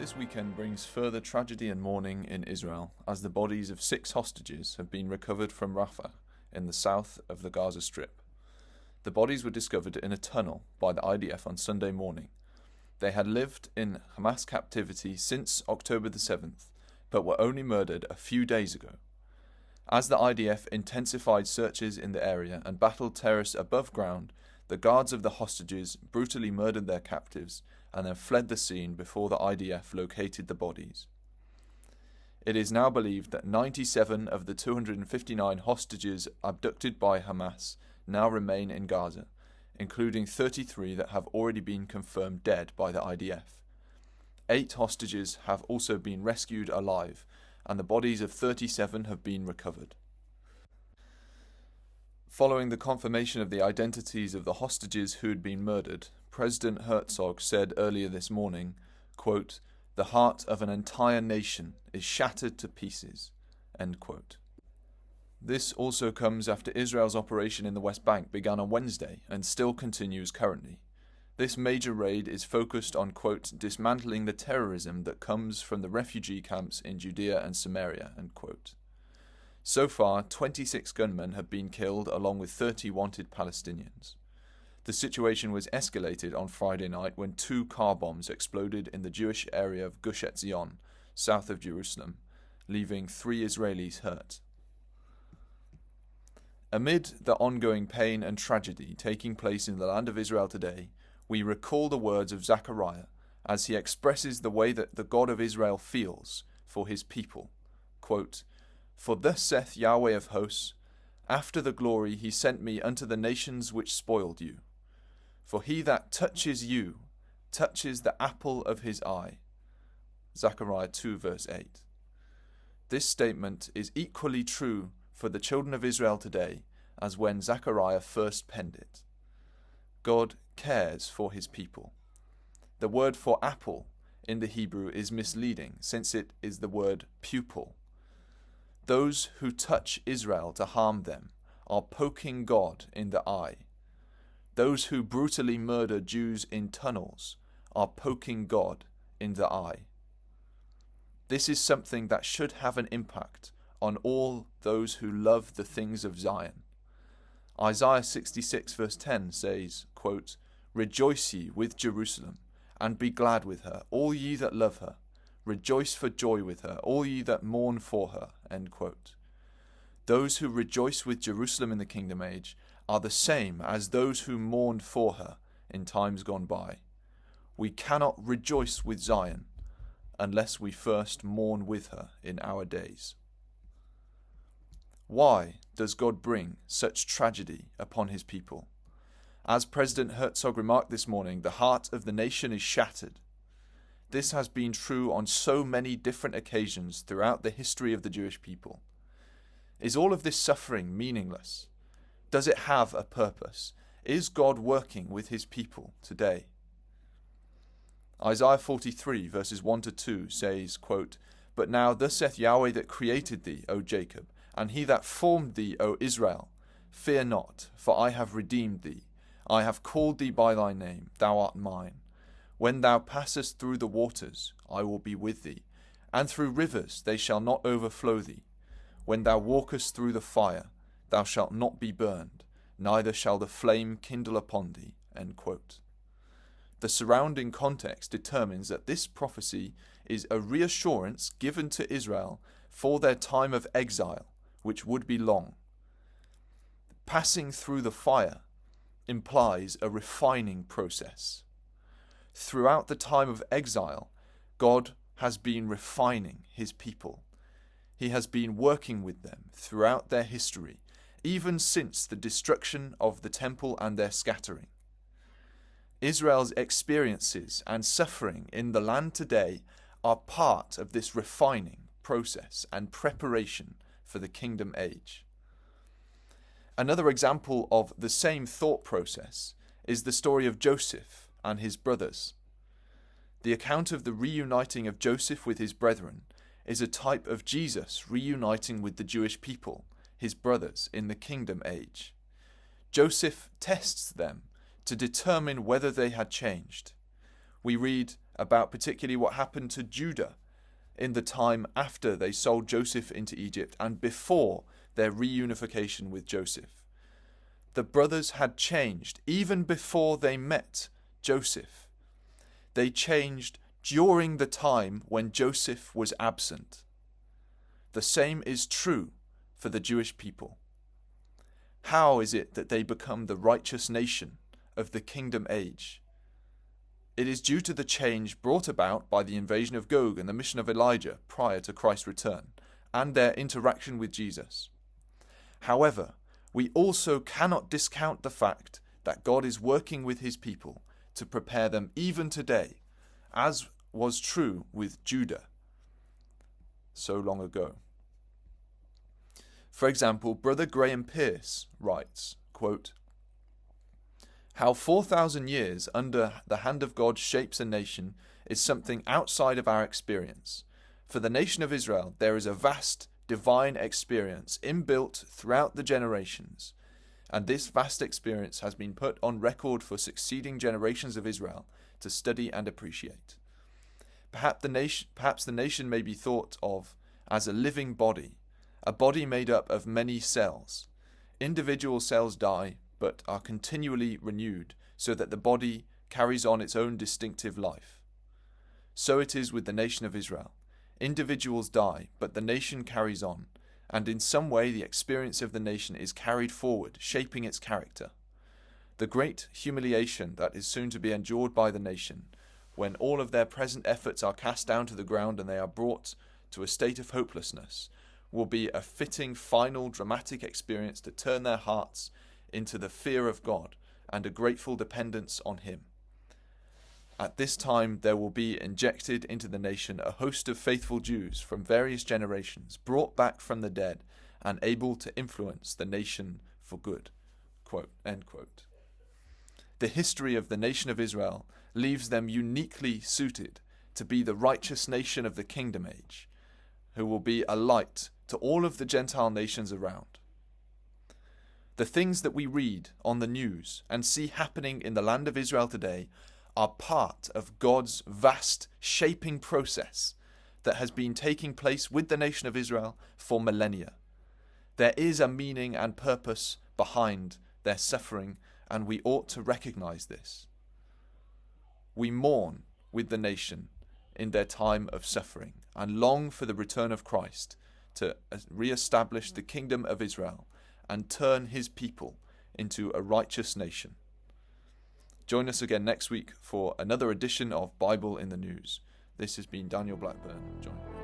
This weekend brings further tragedy and mourning in Israel as the bodies of 6 hostages have been recovered from Rafah in the south of the Gaza Strip. The bodies were discovered in a tunnel by the IDF on Sunday morning. They had lived in Hamas captivity since October the 7th, but were only murdered a few days ago. As the IDF intensified searches in the area and battled terrorists above ground, the guards of the hostages brutally murdered their captives and then fled the scene before the IDF located the bodies. It is now believed that 97 of the 259 hostages abducted by Hamas now remain in Gaza, including 33 that have already been confirmed dead by the IDF. 8 hostages have also been rescued alive, and the bodies of 37 have been recovered. Following the confirmation of the identities of the hostages who had been murdered, President Herzog said earlier this morning, quote, "The heart of an entire nation is shattered to pieces," end quote. This also comes after Israel's operation in the West Bank began on Wednesday and still continues currently. This major raid is focused on, quote, "dismantling the terrorism that comes from the refugee camps in Judea and Samaria," end quote. So far, 26 gunmen have been killed along with 30 wanted Palestinians. The situation was escalated on Friday night when 2 car bombs exploded in the Jewish area of Gush Etzion, south of Jerusalem, leaving 3 Israelis hurt. Amid the ongoing pain and tragedy taking place in the land of Israel today, we recall the words of Zechariah as he expresses the way that the God of Israel feels for his people. Quote, "For thus saith Yahweh of hosts, after the glory he sent me unto the nations which spoiled you. For he that touches you touches the apple of his eye." Zechariah 2 verse 8. This statement is equally true for the children of Israel today as when Zechariah first penned it. God cares for his people. The word for apple in the Hebrew is misleading since it is the word pupil. Those who touch Israel to harm them are poking God in the eye. Those who brutally murder Jews in tunnels are poking God in the eye. This is something that should have an impact on all those who love the things of Zion. Isaiah 66 verse 10 says, quote, "Rejoice ye with Jerusalem, and be glad with her, all ye that love her. Rejoice for joy with her, all ye that mourn for her," end quote. Those who rejoice with Jerusalem in the kingdom age are the same as those who mourned for her in times gone by. We cannot rejoice with Zion unless we first mourn with her in our days. Why does God bring such tragedy upon his people? As President Herzog remarked this morning, the heart of the nation is shattered. This has been true on so many different occasions throughout the history of the Jewish people. Is all of this suffering meaningless? Does it have a purpose? Is God working with his people today? Isaiah 43 verses 1 to 2 says, quote, "But now thus saith Yahweh that created thee, O Jacob, and he that formed thee, O Israel, fear not, for I have redeemed thee. I have called thee by thy name, thou art mine. When thou passest through the waters, I will be with thee, and through rivers they shall not overflow thee. When thou walkest through the fire, thou shalt not be burned, neither shall the flame kindle upon thee." End quote. The surrounding context determines that this prophecy is a reassurance given to Israel for their time of exile, which would be long. Passing through the fire implies a refining process. Throughout the time of exile, God has been refining his people. He has been working with them throughout their history, even since the destruction of the temple and their scattering. Israel's experiences and suffering in the land today are part of this refining process and preparation for the kingdom age. Another example of the same thought process is the story of Joseph and his brothers. The account of the reuniting of Joseph with his brethren is a type of Jesus reuniting with the Jewish people, his brothers, in the kingdom age. Joseph tests them to determine whether they had changed. We read, about particularly what happened to Judah in the time after they sold Joseph into Egypt and before their reunification with Joseph. The brothers had changed even before they met Joseph. They changed during the time when Joseph was absent. The same is true for the Jewish people. How is it that they become the righteous nation of the kingdom age? It is due to the change brought about by the invasion of Gog and the mission of Elijah prior to Christ's return, and their interaction with Jesus. However, we also cannot discount the fact that God is working with his people to prepare them even today, as was true with Judah so long ago. For example, Brother Graham Pierce writes, quote, "How 4,000 years under the hand of God shapes a nation is something outside of our experience. For the nation of Israel, there is a vast divine experience inbuilt throughout the generations, and this vast experience has been put on record for succeeding generations of Israel to study and appreciate. Perhaps the nation may be thought of as a living body, a body made up of many cells. Individual cells die, but are continually renewed, so that the body carries on its own distinctive life. So it is with the nation of Israel. Individuals die, but the nation carries on, and in some way the experience of the nation is carried forward, shaping its character. The great humiliation that is soon to be endured by the nation, when all of their present efforts are cast down to the ground and they are brought to a state of hopelessness, will be a fitting final dramatic experience to turn their hearts into the fear of God and a grateful dependence on him. At this time there will be injected into the nation a host of faithful Jews from various generations, brought back from the dead and able to influence the nation for good." Quote, end quote. The history of the nation of Israel leaves them uniquely suited to be the righteous nation of the kingdom age, who will be a light to all of the Gentile nations around. The things that we read on the news and see happening in the land of Israel today are part of God's vast shaping process that has been taking place with the nation of Israel for millennia. There is a meaning and purpose behind their suffering, and we ought to recognize this. We mourn with the nation in their time of suffering and long for the return of Christ to re-establish the kingdom of Israel and turn his people into a righteous nation. Join us again next week for another edition of Bible in the News. This has been Daniel Blackburn. Join me.